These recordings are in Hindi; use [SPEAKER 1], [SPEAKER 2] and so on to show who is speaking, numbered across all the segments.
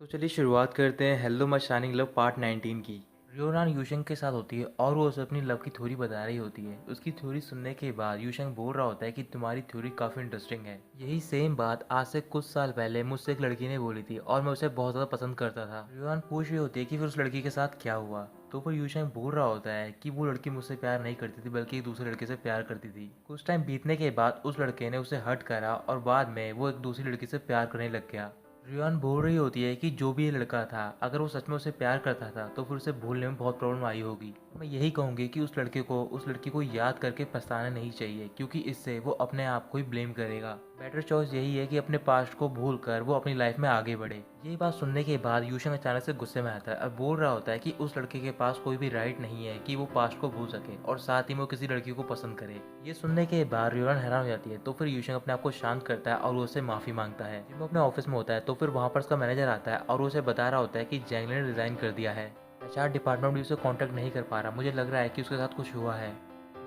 [SPEAKER 1] तो चलिए शुरुआत करते हैं hello my shining love part 19 की। रियोनान यूशंग के साथ होती है और वो उसे अपनी लव की थ्योरी बता रही होती है। उसकी थ्योरी सुनने के बाद यूशंग बोल रहा होता है कि तुम्हारी थ्योरी काफ़ी इंटरेस्टिंग है। यही सेम बात आज से कुछ साल पहले मुझसे एक लड़की ने बोली थी और मैं उसे बहुत ज़्यादा पसंद करता था। रियोनान पूछ रही होती है कि फिर उस लड़की के साथ क्या हुआ। तो फिर यूशंग बोल रहा होता है कि वो लड़की मुझसे प्यार नहीं करती थी बल्कि एक दूसरे लड़के से प्यार करती थी। कुछ टाइम बीतने के बाद उस लड़के ने उसे हर्ट करा और बाद में वो एक दूसरी लड़की से प्यार करने लग गया। रियान बोल रही होती है कि जो भी ये लड़का था अगर वो सच में उसे प्यार करता था तो फिर उसे भूलने में बहुत प्रॉब्लम आई होगी। मैं यही कहूँगी कि उस लड़के को उस लड़की को याद करके पछताना नहीं चाहिए क्योंकि इससे वो अपने आप को ही ब्लेम करेगा। बेटर चॉइस यही है कि अपने पास्ट को भूल कर वो अपनी लाइफ में आगे बढ़े। ये बात सुनने के बाद यूशंग अचानक से गुस्से में आता है और बोल रहा होता है कि उस लड़के के पास कोई भी राइट नहीं है कि वो पास्ट को भूल सके और साथ ही वो किसी लड़की को पसंद करे। ये सुनने के बाद रियोन हैरान हो जाती है। तो फिर यूशंग अपने आप को शांत करता है और वो उससे माफ़ी मांगता है। जिम अपने ऑफिस में होता है तो फिर वहाँ पर उसका मैनेजर आता है और वो उसे बता रहा होता है कि जैंगली ने रिजाइन कर दिया है। एचआर डिपार्टमेंट भी उसे कांटेक्ट नहीं कर पा रहा। मुझे लग रहा है कि उसके साथ कुछ हुआ है।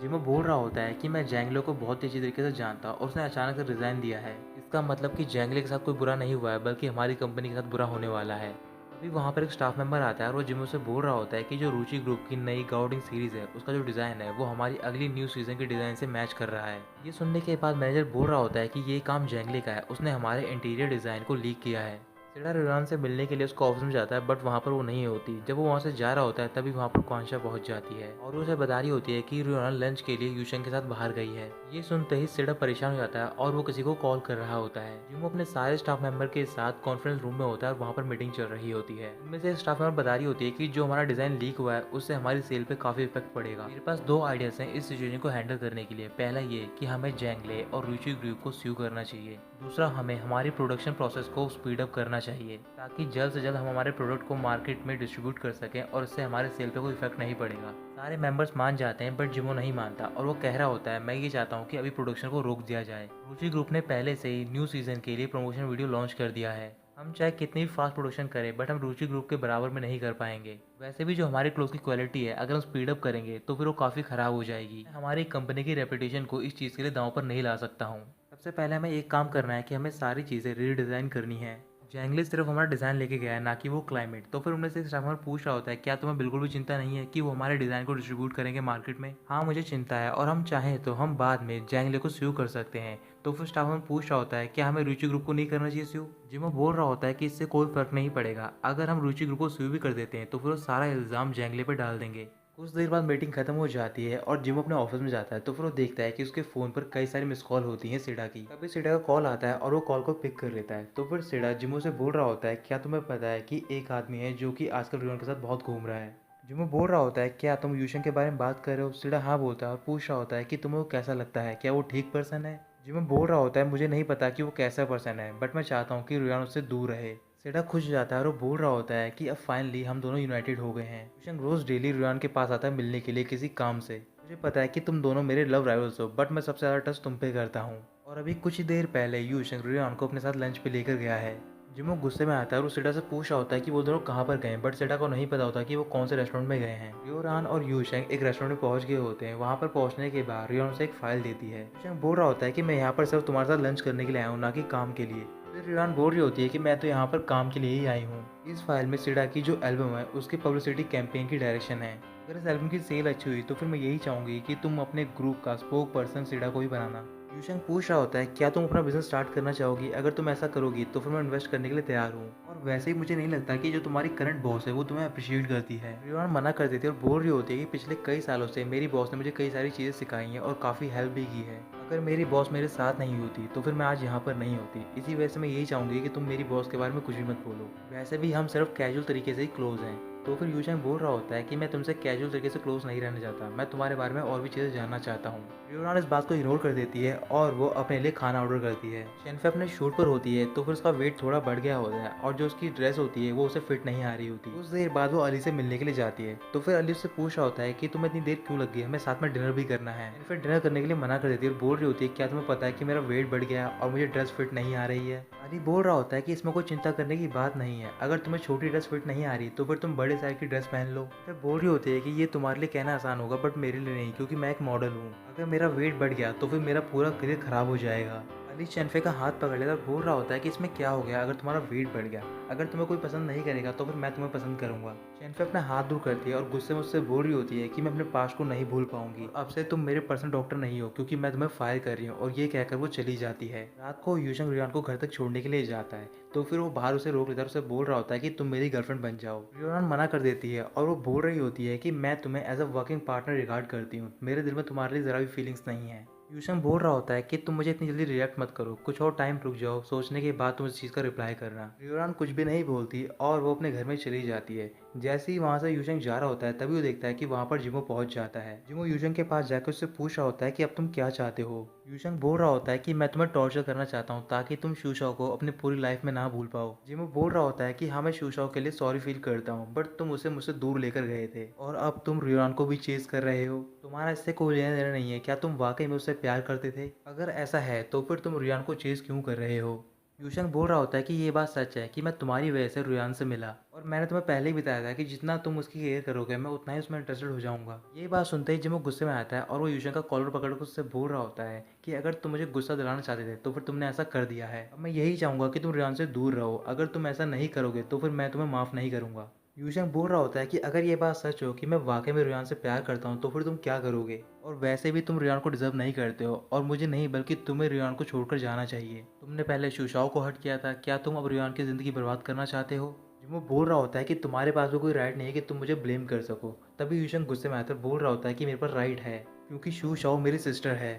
[SPEAKER 1] जिमो बोल रहा होता है कि मैं जैंगलो को बहुत अच्छी तरीके से जानता और उसने अचानक से रिजाइन दिया है। इसका मतलब कि जैंगले के साथ कोई बुरा नहीं हुआ है बल्कि हमारी कंपनी के साथ बुरा होने वाला है। अभी वहाँ पर एक स्टाफ मेंबर आता है और वो जिमो से बोल रहा होता है कि जो रुचि ग्रुप की नई गाउडिंग सीरीज है उसका जो डिज़ाइन है वो हमारी अगली न्यू सीजन के डिज़ाइन से मैच कर रहा है। ये सुनने के बाद मैनेजर बोल रहा होता है कि ये काम जैंगले का है, उसने हमारे इंटीरियर डिज़ाइन को लीक किया है। सिडा रियान से मिलने के लिए उसको ऑफिस में जाता है बट वहाँ पर वो नहीं होती। जब वो वहाँ से जा रहा होता है तभी वहाँ पर क्वांशा पहुँच जाती है और वो उसे बता रही होती है कि रियान लंच के लिए यूशन के साथ बाहर गई है। ये सुनते ही सिडा परेशान हो जाता है और वो किसी को कॉल कर रहा होता है। जिमो अपने सारे स्टाफ मेंबर के साथ कॉन्फ्रेंस रूम में होता है और वहाँ पर मीटिंग चल रही होती है। उनमें से एक स्टाफ मेंबर बता रही होती है कि जो हमारा डिज़ाइन लीक हुआ है उससे हमारी सेल पे काफ़ी इफेक्ट पड़ेगा। मेरे पास दो आइडियाज़ हैं इस सिचुएशन को हैंडल करने के लिए। पहला ये कि हमें जैंगले और रुचि ग्रुप को स्यू करना चाहिए। दूसरा हमें हमारी प्रोडक्शन प्रोसेस को स्पीड अप करना चाहिए ताकि जल्द से जल्द हम हमारे प्रोडक्ट को मार्केट में डिस्ट्रीब्यूट कर सकें और इससे हमारे सेल पे कोई इफेक्ट नहीं पड़ेगा। सारे मेंबर्स मान जाते हैं बट जिमो नहीं मानता और वो कह रहा होता है मैं ये चाहता हूँ कि अभी प्रोडक्शन को रोक दिया जाए। रुचि ग्रुप ने पहले से ही न्यू सीजन के लिए प्रमोशन वीडियो लॉन्च कर दिया है। हम चाहे कितनी भी फास्ट प्रोडक्शन करें बट हम रुचि ग्रुप के बराबर में नहीं कर पाएंगे। वैसे भी जो हमारे क्लोथ की क्वालिटी है अगर हम स्पीड अप करेंगे तो फिर वो काफ़ी ख़राब हो जाएगी। मैं हमारी कंपनी की रेपुटेशन को इस चीज़ के लिए दांव पर नहीं ला सकता हूँ। सबसे पहले हमें एक काम करना है कि हमें सारी चीज़ें रीडिज़ाइन करनी है। जैंगली सिर्फ हमारा डिज़ाइन लेके गया है ना कि वो क्लाइमेट। तो फिर उनमें से स्टाफ मेंबर पूछ रहा होता है क्या तुम्हें बिल्कुल भी चिंता नहीं है कि वो हमारे डिज़ाइन को डिस्ट्रीब्यूट करेंगे मार्केट में। हाँ मुझे चिंता है और हम चाहें तो हम बाद में जैंगले को स्यू कर सकते हैं। तो फिर स्टाफ मेंबर पूछ रहा होता है क्या हमें रुचि ग्रुप को नहीं करना चाहिए स्यू। जिमो बोल रहा होता है कि इससे कोई फर्क नहीं पड़ेगा। अगर हम रुचि ग्रुप को स्यू भी कर देते हैं तो फिर वो सारा इल्ज़ाम जैंगले पर डाल देंगे। कुछ देर बाद मीटिंग खत्म हो जाती है और जिम अपने ऑफिस में जाता है तो फिर वो देखता है कि उसके फ़ोन पर कई सारी मिस कॉल होती हैं सिडा की। तभी सिडा का कॉल आता है और वो कॉल को पिक कर लेता है। तो फिर सिडा जिमो से बोल रहा होता है क्या तुम्हें पता है कि एक आदमी है जो कि आजकल रियोन के साथ बहुत घूम रहा है। जिमो बोल रहा होता है क्या तुम यूशन के बारे में बात कर रहे हो। सिडा हाँ बोलता है और पूछ रहा होता है कि तुम्हें वो कैसा लगता है, क्या वो ठीक पर्सन है। जिमो बोल रहा होता है मुझे नहीं पता कि वो कैसा पर्सन है बट मैं चाहता हूँ कि रियान उससे दूर रहे। सेडा खुश हो जाता है और वो बोल रहा होता है कि अब फाइनली हम दोनों यूनाइटेड हो गए हैं। युशंग रोज डेली रियान के पास आता है मिलने के लिए किसी काम से। मुझे पता है कि तुम दोनों मेरे लव राइवल्स हो बट मैं सबसे ज़्यादा ट्रस्ट तुम पे करता हूँ। और अभी कुछ ही देर पहले युशंग रियान को अपने साथ लंच पे लेकर गया है। जिमो गुस्से में आता है और वो सेडा से पूछ रहा होता है कि वो दोनों कहाँ पर गए बट सेडा को नहीं पता होता कि वो कौन से रेस्टोरेंट में गए हैं। रियोरान और यूशंग एक रेस्टोरेंट में पहुंच गए होते हैं। वहाँ पर पहुंचने के बाद रियोन से एक फाइल देती है। यूशंग बोल रहा होता है कि मैं यहाँ पर सिर्फ तुम्हारे साथ लंच करने के लिए आया हूँ ना कि काम के लिए। फिर रियान बोल रही होती है कि मैं तो यहाँ पर काम के लिए ही आई हूँ। इस फाइल में सिडा की जो एल्बम है उसकी पब्लिसिटी कैंपेन की डायरेक्शन है। अगर इस एल्बम की सेल अच्छी हुई तो फिर मैं यही चाहूँगी कि तुम अपने ग्रुप का स्पोक पर्सन सिडा को ही बनाना। यूशंग पूछ रहा होता है क्या तुम अपना बिजनेस स्टार्ट करना चाहोगी, अगर तुम ऐसा करोगी तो फिर मैं इन्वेस्ट करने के लिए तैयार हूँ। और वैसे ही मुझे नहीं लगता कि जो तुम्हारी करंट बॉस है वो तुम्हें अप्रिशिएट करती है। रियान मना कर देती है और बोल रही होती है कि पिछले कई सालों से मेरी बॉस ने मुझे कई सारी चीज़ें सिखाई हैं और काफ़ी हेल्प भी की है। अगर मेरी बॉस मेरे साथ नहीं होती तो फिर मैं आज यहाँ पर नहीं होती। इसी वजह से मैं यही चाहूँगी कि तुम मेरी बॉस के बारे में कुछ भी मत बोलो। वैसे भी हम सिर्फ कैजुअल तरीके से ही क्लोज हैं। तो फिर यूशंग बोल रहा होता है कि मैं तुमसे कैजुअल तरीके से क्लोज नहीं रहना चाहता, मैं तुम्हारे बारे में और भी चीज़ें जानना चाहता हूँ। रियोनान इस बात को इग्नोर कर देती है और वो अपने लिए खाना ऑर्डर करती है। शेनफे अपने शूट पर होती है तो फिर उसका वेट थोड़ा बढ़ गया होता है और जो उसकी ड्रेस होती है वो उसे फिट नहीं आ रही होती। कुछ देर बाद वो अली से मिलने के लिए जाती है तो फिर अली उससे पूछ रहा होता है कि तुम्हें इतनी देर क्यों लग गई, हमें साथ में डिनर भी करना है। फिर डिनर करने के लिए मना कर देती है और बोल रही होती है क्या तुम्हें पता है कि मेरा वेट बढ़ गया और मुझे ड्रेस फिट नहीं आ रही है। अली बोल रहा होता है कि इसमें कोई चिंता करने की बात नहीं है, अगर तुम्हें छोटी ड्रेस फिट नहीं आ रही तो फिर तुम बड़े साइज की ड्रेस पहन लो। फिर बोल रही होती है कि ये तुम्हारे लिए कहना आसान होगा बट मेरे लिए नहीं क्योंकि मैं एक मॉडल हूँ। अगर मेरा वेट बढ़ गया तो फिर मेरा पूरा करियर खराब हो जाएगा। अली चैनफे का हाथ पकड़ लेता और बोल रहा होता है कि इसमें क्या हो गया, अगर तुम्हारा वेट बढ़ गया, अगर तुम्हें कोई पसंद नहीं करेगा तो फिर मैं तुम्हें पसंद करूंगा। चैनफे अपना हाथ दूर करती है और गुस्से में उससे बोल रही होती है कि मैं अपने पास्ट को नहीं भूल पाऊंगी, अब से तुम मेरे पर्सनल डॉक्टर नहीं हो क्योंकि मैं तुम्हें फायर कर रही हूँ। और ये कहकर वो चली जाती है। रात को यूशंग रियान को घर तक छोड़ने के लिए जाता है, तो फिर वो बाहर उसे रोक लेता है, उसे बोल रहा होता है कि तुम मेरी गर्लफ्रेंड बन जाओ। रियान मना कर देती है और वो बोल रही होती है कि मैं तुम्हें as a working partner regard करती हूँ, मेरे दिल में तुम्हारे लिए ज़रा भी फीलिंग्स नहीं है। यूशन बोल रहा होता है कि तुम मुझे इतनी जल्दी रिएक्ट मत करो, कुछ और टाइम रुक जाओ, सोचने के बाद तुम इस चीज़ का रिप्लाई करना। रियोरान कुछ भी नहीं बोलती और वो अपने घर में चली जाती है। जैसे ही वहाँ से यूशन जा रहा होता है तभी वो देखता है कि वहाँ पर जिमो पहुँच जाता है। जिमो यूशन के पास जाकर उससे पूछ रहा होता है कि अब तुम क्या चाहते हो। यूशन बोल रहा होता है कि मैं तुम्हें टॉर्चर करना चाहता हूँ ताकि तुम शूशाओ को अपनी पूरी लाइफ में ना भूल पाओ। जिमो बोल रहा होता है कि हाँ मैं शूशाओ के लिए सॉरी फील करता हूँ, बट तुम उसे मुझसे दूर लेकर गए थे और अब तुम रियोरान को भी चेज कर रहे हो, तुम्हारा इससे कोई लेना देना नहीं है। क्या तुम वाकई में उससे प्यार करते थे? अगर ऐसा है तो फिर तुम रियान को चेज क्यों कर रहे हो? यूशंग बोल रहा होता है कि ये बात सच है कि मैं तुम्हारी वजह से रियान से मिला और मैंने तुम्हें पहले ही बताया था कि जितना तुम उसकी केयर करोगे मैं उतना ही उसमें इंटरेस्टेड हो जाऊंगा। ये बात सुनते ही जिमो गुस्से में आता है और वो यूशंग का कॉलर पकड़कर उससे बोल रहा होता है कि अगर तुम मुझे गुस्सा दिलाना चाहते थे तो फिर तुमने ऐसा कर दिया है। अब मैं यही चाहूंगा कि तुम रियान से दूर रहो, अगर तुम ऐसा नहीं करोगे तो फिर मैं तुम्हें माफ़ नहीं करूंगा। यूशंग बोल रहा होता है कि अगर ये बात सच हो कि मैं वाकई में रियान से प्यार करता हूँ तो फिर तुम क्या करोगे? और वैसे भी तुम रियान को डिजर्व नहीं करते हो और मुझे नहीं बल्कि तुम्हें रियान को छोड़कर जाना चाहिए। तुमने पहले शूशाओ को हर्ट किया था, क्या तुम अब रियान की ज़िंदगी बर्बाद करना चाहते हो? जिमो बोल रहा होता है कि तुम्हारे पास भी कोई राइट नहीं है कि तुम मुझे ब्लेम कर सको। तभी यूशंग गुस्से में आकर बोल रहा होता है कि मेरे पास राइट है क्योंकि शूशाओ मेरी सिस्टर है।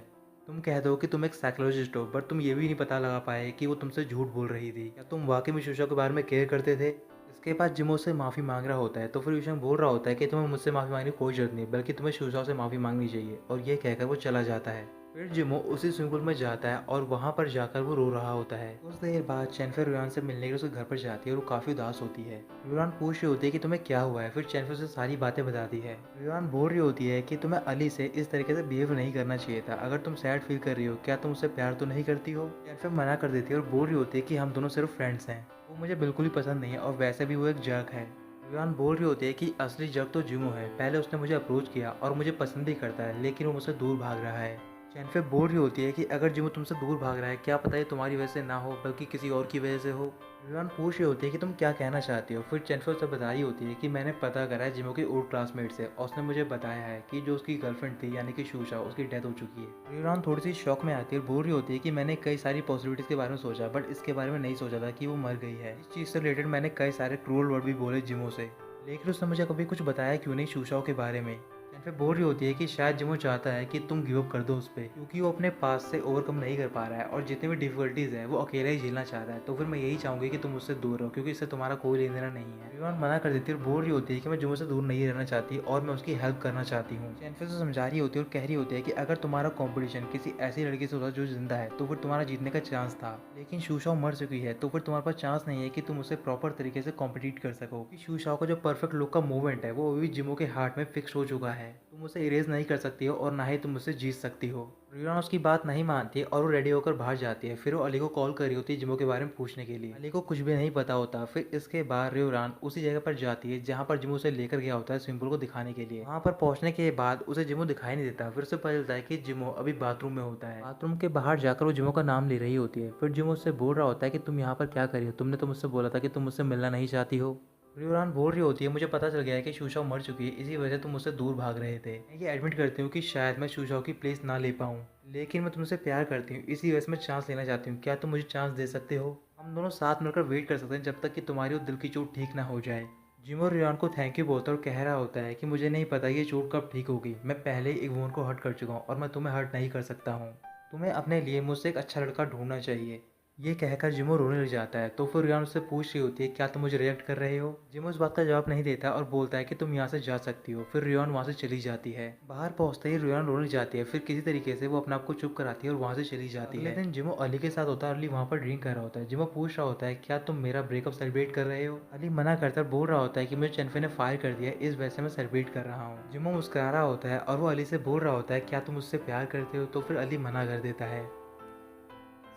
[SPEAKER 1] तुम कह दो कि तुम एक साइकोलॉजिस्ट हो बट तुम ये भी नहीं पता लगा पाए कि वो तुमसे झूठ बोल रही थी। क्या तुम वाकई में शूशाओ के बारे में केयर करते थे? इसके बाद जिमो से माफ़ी मांग रहा होता है तो फिर यूशंग बोल रहा होता है कि तुम्हें मुझसे माफ़ी मांगने की कोई जरूरत नहीं, बल्कि तुम्हें शूशाओ से माफ़ी मांगनी चाहिए। और ये कहकर वो चला जाता है। फिर जिमो उसी स्विमिंग पूल में जाता है और वहाँ पर जाकर वो रो रहा होता है। कुछ देर बाद चैनफे रियान से मिलने के लिए उसके घर पर जाती है और वो काफ़ी उदास होती है। रियान पूछ रही होती है कि तुम्हें क्या हुआ है, फिर चैनफे उसे सारी बातें बताती है। रियान बोल रही होती है कि तुम्हें अली से इस तरीके से बिहेव नहीं करना चाहिए था, अगर तुम सैड फील कर रही हो क्या तुम उससे प्यार तो नहीं करती हो? चैनफे मना कर देती है और बोल रही होती है कि हम दोनों सिर्फ फ्रेंड्स हैं, वो मुझे बिल्कुल ही पसंद नहीं है और वैसे भी वो एक जर्क है। रियान बोल रही होती है कि असली जर्क तो जिमो है, पहले उसने मुझे अप्रोच किया और मुझे पसंद भी करता है लेकिन वो मुझसे दूर भाग रहा है। चैनफे बोल रही होती है कि अगर जिमो तुमसे दूर भाग रहा है क्या पता ये तुम्हारी वजह से ना हो बल्कि किसी और की वजह से हो। रियान पूछ रही होती है कि तुम क्या कहना चाहती हो। फिर चैनफे उसे बता रही होती है कि मैंने पता करा है जिमो के ओल्ड क्लासमेट से और उसने मुझे बताया है कि जो उसकी गर्लफ्रेंड थी यानी कि शूशा, उसकी डेथ हो चुकी है। रियान थोड़ी सी शॉक में आती है और बोल रही होती है कि मैंने कई सारी पॉसिबिलिटीज के बारे में सोचा बट इसके बारे में नहीं सोचा था कि वो मर गई है। इस चीज़ से रिलेटेड मैंने कई सारे क्रूअल वर्ड भी बोले जिमो से, लेकिन उसने मुझे कभी कुछ बताया क्यों नहीं शूशाओं के बारे में। फिर बोल रही होती है कि शायद जिमो चाहता है कि तुम गिव अप कर दो उस पर क्योंकि वो अपने पास से ओवरकम नहीं कर पा रहा है और जितनी भी डिफिकल्टीज है वो अकेला ही झेलना चाहता है। तो फिर मैं यही चाहूंगी कि तुम उससे दूर रहो क्योंकि इससे तुम्हारा कोई लेना देना नहीं है। रिवान मना कर देती है और बोल रही होती है कि मैं जिमो से दूर नहीं रहना चाहती और मैं उसकी हेल्प करना चाहती हूँ। चैनफे से समझा रही होती है और कह रही होती है कि अगर तुम्हारा कॉम्पिटिशन किसी ऐसी लड़की से होता जो जिंदा है तो फिर तुम्हारा जीतने का चांस था, लेकिन शूशाओ मर चुकी है तो फिर तुम्हारे पास चांस नहीं है कि तुम उसे प्रॉपर तरीके से कॉम्पिटिट कर सको। शूशाओ का जो परफेक्ट लुक का मूवमेंट है वो अभी जिमो के हार्ट में फिक्स हो चुका है, तुम उसे इरेज नहीं कर सकती हो और ना ही तुम उससे जीत सकती हो। रियान उसकी बात नहीं मानती और वो रेडी होकर बाहर जाती है। फिर वो अली को कॉल कर रही होती है जिमो के बारे में पूछने के लिए। अली को कुछ भी नहीं पता होता। फिर इसके बाद रियोरान उसी जगह पर जाती है जहाँ पर जिमो उसे लेकर गया होता है स्विमिंग पूल को दिखाने के लिए। वहाँ पर पहुँचने के बाद उसे जिमो दिखाई नहीं देता। फिर उसे पता चलता है कि जिमो अभी बाथरूम में होता है। बाथरूम के बाहर जाकर वो जिमो का नाम ले रही होती है। फिर जिमो उससे बोल रहा होता है कि तुम यहाँ पर क्या कर रही हो, तुमने तो मुझसे बोला था कि तुम मुझसे मिलना नहीं चाहती हो। रियोरान बोल रही होती है मुझे पता चल गया है कि शूशाओ मर चुकी है, इसी वजह से तुम मुझसे दूर भाग रहे थे। मैं ये एडमिट करती हूँ कि शायद मैं शूशाओ की प्लेस ना ले पाऊँ, लेकिन मैं तुमसे प्यार करती हूँ, इसी वजह से मैं चांस लेना चाहती हूँ। क्या तुम मुझे चांस दे सकते हो? हम दोनों साथ मिलकर वेट कर सकते हैं जब तक कि तुम्हारी वो दिल की चोट ठीक ना हो जाए। जिमो रियान को थैंक यू बोलता है और कह रहा होता है कि मुझे नहीं पता ये चोट कब ठीक होगी, मैं पहले ही एक वुमन को हर्ट कर चुका हूँ और मैं तुम्हें हर्ट नहीं कर सकता हूँ। तुम्हें अपने लिए मुझसे एक अच्छा लड़का ढूंढना चाहिए। ये कहकर जिमो रोने लग जाता है। तो फिर रियान उससे पूछ रही होती है क्या तुम मुझे रिजेक्ट कर रहे हो? जिमो इस बात का जवाब नहीं देता और बोलता है कि तुम यहाँ से जा सकती हो। फिर रियान वहाँ से चली जाती है। बाहर पहुँचते ही रियान रोने लग जाती है। फिर किसी तरीके से वो अपने आप को चुप कराती है और वहाँ से चली जाती है। लेकिन जिमो अली के साथ होता है। अली वहाँ पर ड्रिंक कर रहा होता है। जिमो पूछ रहा होता है क्या तुम मेरा ब्रेकअप सेलिब्रेट कर रहे हो? अली मना करता बोल रहा होता है कि मुझे चैनफे ने फायर कर दिया, इस वजह से मैं सेलिब्रेट कर रहा हूँ। जिमो मुस्कुरा रहा होता है और वो अली से बोल रहा होता है क्या तुम उससे प्यार करते हो? तो फिर अली मना कर देता है।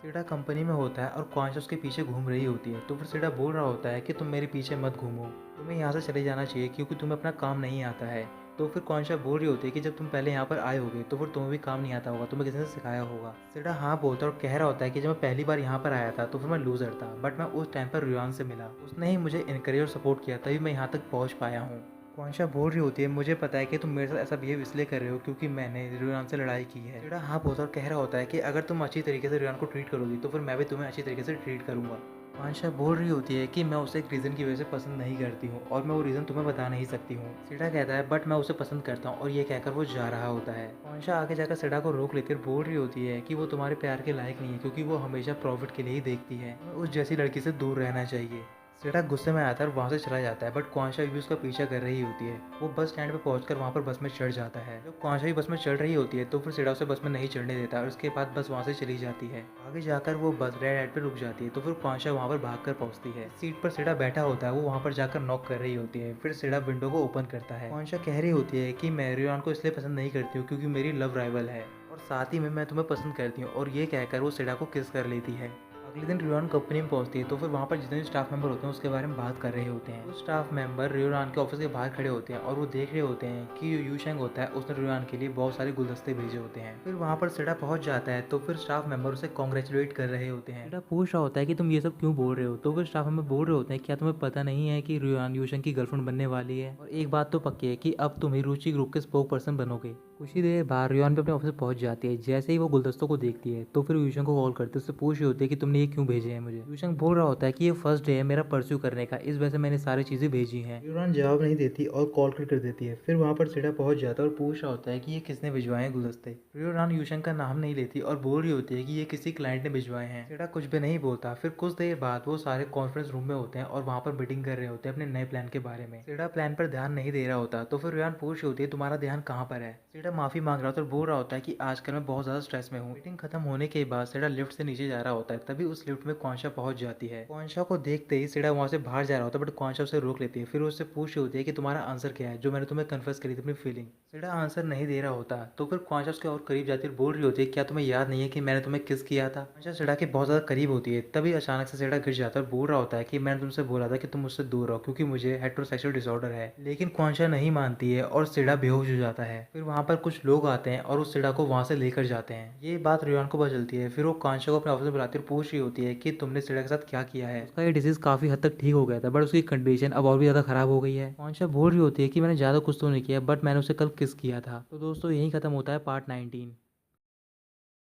[SPEAKER 1] सीडा कंपनी में होता है और क्वांशा उसके पीछे घूम रही होती है। तो फिर सीडा बोल रहा होता है कि तुम मेरे पीछे मत घूमो, तुम्हें यहाँ से चले जाना चाहिए क्योंकि तुम्हें अपना काम नहीं आता है। तो फिर कौनशा बोल रही होती है कि जब तुम पहले यहाँ पर आए होगे तो फिर तुम्हें भी काम नहीं आता होगा, तुम्हें किसी ने सिखाया होगा। सेडा हाँ बोलता है और कह रहा होता है कि जब मैं पहली बार यहाँ पर आया था तो फिर मैं लूजर था, बट मैं उस टाइम पर रियान से मिला, उसने ही मुझे इनकरेज और सपोर्ट किया, तभी मैं यहाँ तक पहुँच पाया हूँ। कौनशा बोल रही होती है मुझे पता है कि तुम मेरे साथ ऐसा बिहेव इसलिए कर रहे हो क्योंकि मैंने रियान से लड़ाई की है। सेडा हाँ बोलता और कह रहा होता है कि अगर तुम अच्छी तरीके से रियान को ट्रीट करोगी तो फिर मैं भी तुम्हें अच्छी तरीके से ट्रीट करूंगा। मानशा बोल रही होती है कि मैं उसे एक रीज़न की वजह से पसंद नहीं करती हूँ और मैं वो रीज़न तुम्हें बता नहीं सकती हूँ। सिडा कहता है बट मैं उसे पसंद करता हूँ और ये कहकर वो जा रहा होता है। मानशा आगे जाकर सिडा को रोक लेकर बोल रही होती है कि वो तुम्हारे प्यार के लायक नहीं है क्योंकि वो हमेशा प्रॉफिट के लिए ही देखती है, उस जैसी लड़की से दूर रहना चाहिए। सेडा गुस्से में आता है और वहाँ से चला जाता है, बट कौनशा भी उसका पीछा कर रही होती है। वो बस स्टैंड पे पहुंचकर वहाँ पर बस में चढ़ जाता है। जब कौनशा भी बस में चढ़ रही होती है तो फिर सेडा उसे बस में नहीं चढ़ने देता और उसके बाद बस वहाँ से चली जाती है। आगे जाकर वो बस रेड लाइट पे रुक जाती है तो फिर कौनशा वहाँ पर भागकर पहुँचती है। सीट पर सेडा बैठा होता है, वो वहाँ पर जाकर नॉक कर रही होती है। फिर सेडा विंडो को ओपन करता है। कौनशा कह रही होती है कि मैं रियान को इसलिए पसंद नहीं करती हूँ क्योंकि मेरी लव राइवल है और साथ ही में मैं तुम्हें पसंद करती हूँ, और ये कहकर वो सेडा को किस कर लेती है। अगले दिन रियोन कंपनी में पहुंचती है तो फिर वहाँ पर जितने भी स्टाफ मेंबर होते हैं उसके बारे में बात कर रहे होते हैं। वो स्टाफ मेंबर रियोन के ऑफिस के बाहर खड़े होते हैं और वो देख रहे होते हैं कि यूशेंग होता है उसने रियोन के लिए बहुत सारे गुलदस्ते भेजे होते हैं। फिर वहाँ पर सेडा पहुंच जाता है तो फिर स्टाफ मेंबर उसे कॉन्ग्रेचुलेट कर रहे होते हैं। सेडा पूछ रहा होता है कि तुम ये सब क्यों बोल रहे हो, तो फिर स्टाफ मेंबर बोल रहे होते हैं क्या तुम्हें पता नहीं है कि रियोन यूशेंग की गर्लफ्रेंड बनने वाली है, और एक बात तो पक्की है कि अब तुम ही रुचि ग्रुप के स्पोक पर्सन बनोगे। कुछ ही देर बाद रियोन भी अपने ऑफिस पहुंच जाती है। जैसे ही वो गुलदस्तों को देखती है तो फिर यूशेंग को कॉल करते उससे पूछ रही होती है कि तुमने ये क्यों भेजे हैं मुझे। यूशेंग बोल रहा होता है कि ये फर्स्ट डे है मेरा परस्यू करने का, इस वजह से मैंने सारी चीज़ें भेजी हैं। रियोन जवाब नहीं देती और कॉल कर देती है। फिर वहाँ पर सेडा पहुंच जाता है और पूछ रहा होता है कि ये किसने भिजवाए हैं गुलदस्ते। रियोन यूशेंग का नाम नहीं लेती और बोल रही होती है कि ये किसी क्लाइंट ने भिजवाए हैं। सेडा कुछ भी नहीं बोलता। फिर कुछ देर बाद वो सारे कॉन्फ्रेंस रूम में होते हैं और वहाँ पर मीटिंग कर रहे होते हैं अपने नए प्लान के बारे में। सेडा प्लान पर ध्यान नहीं दे रहा होता तो फिर रियोन पूछ रही होती है तुम्हारा ध्यान कहाँ पर है। सेडा माफी मांग रहा होता है और बोल रहा होता है कि आजकल मैं बहुत ज्यादा स्ट्रेस में हूँ। मीटिंग खत्म होने के बाद सेडा लिफ्ट से नीचे जा रहा होता है, तभी उस लिफ्ट में कौनशा पहुंच जाती है। कौनशा को देखते ही सेडा वहां से बाहर जा रहा होता है, बट कौनशा उसे रोक लेती है। फिर उससे पूछ रही होती है कि तुम्हारा आंसर क्या है जो मैंने तुम्हें कन्फेस करी थी अपनी फीलिंग। सेडा आंसर नहीं दे रहा होता तो फिर कौनशा उसके और करीब जाती है, बोल रही होती है क्या तुम्हें याद नहीं है कि मैंने तुम्हें किस किया था। कौनशा सेडा के बहुत ज्यादा करीब होती है, तभी अचानक से सेडा गिर जाता है और बोल रहा होता है कि मैंने तुमसे बोला था कि तुम मुझसे दूर रहो क्योंकि मुझे हेटेरोसेक्सुअल डिसऑर्डर है। लेकिन कौनशा नहीं मानती है और सेडा बेहोश हो जाता है। फिर वहाँ पर कुछ लोग आते हैं और उस सेडा को वहाँ से लेकर जाते हैं। ये बात रियान को पता चलती है। फिर वो कौनशा को अपने ऑफिस में बुलाती है और पूछ रही होती है कि तुमने सेडा के साथ क्या किया है। उसका ये डिजीज काफी हद तक ठीक हो गया था बट उसकी कंडीशन अब और भी ज्यादा खराब हो गई है। कौनशा बोल रही होती है कि मैंने ज्यादा कुछ तो नहीं किया बट मैंने उसे कल किस किया था। तो दोस्तों यही खत्म होता है पार्ट 19।